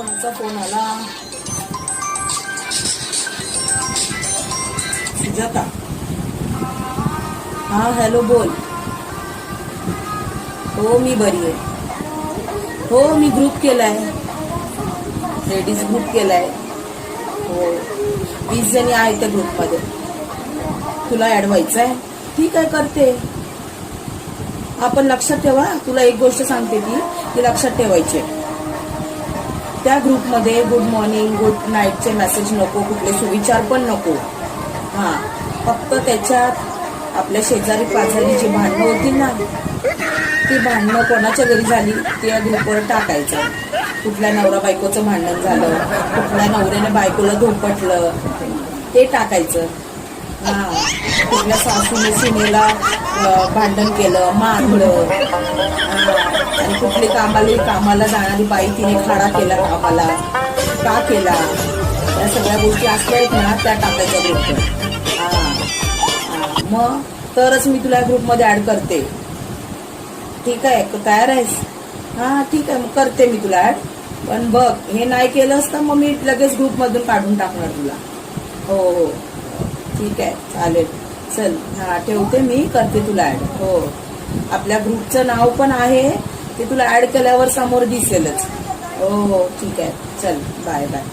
कोणाचा फोन आला? सुजाता. हा हॅलो, बोल. हो मी बरी आहे. हो मी ग्रुप केलाय, लेडीज ग्रुप केलाय. हो 20 जणी आहेत त्या ग्रुपमध्ये. तुला ऍड व्हायचं आहे? ठीक आहे, करते. आपण लक्षात ठेवा, तुला एक गोष्ट सांगते ती लक्षात ठेवायची. त्या ग्रुपमध्ये गुड मॉर्निंग गुड नाईटचे मेसेज नको, कुठले सुविचार पण नको. हा फक्त त्याच्यात आपल्या शेजारी पाजारी जी भांडणं होती ना, ती भांडणं कोणाच्या घरी झाली ते या ग्रुपवर टाकायचं. कुठल्या नवरा बायकोचं भांडण झालं, कुठल्या नवऱ्याने बायकोला धोपटलं, ते टाकायचं. हा कुठल्या सासूने सुनेला भांडण केलं, मारलं, आणि कुठली कामाला जाणारी बाई तिने खाडा केला कामाला, का केला, या सगळ्या गोष्टी असल्या आहेत ना, त्या टाकायच्या ग्रुपवर. मग तरच मी तुला ग्रुपमध्ये ऍड करते. ठीक आहे, तयार आहेस? हा ठीक आहे, मग करते मी तुला ऍड. पण बघ, हे नाही केलंस तर मग मी लगेच ग्रुपमधून काढून टाकणार तुला. हो हो ठीक आहे, चालेल. चल हा ठेवते मी, करते तुला ऍड. हो आपल्या ग्रुपचं नाव पण आहे, ते तुला ऍड केल्यावर समोर दिसेलच. हो हो ठीक आहे, चल बाय बाय.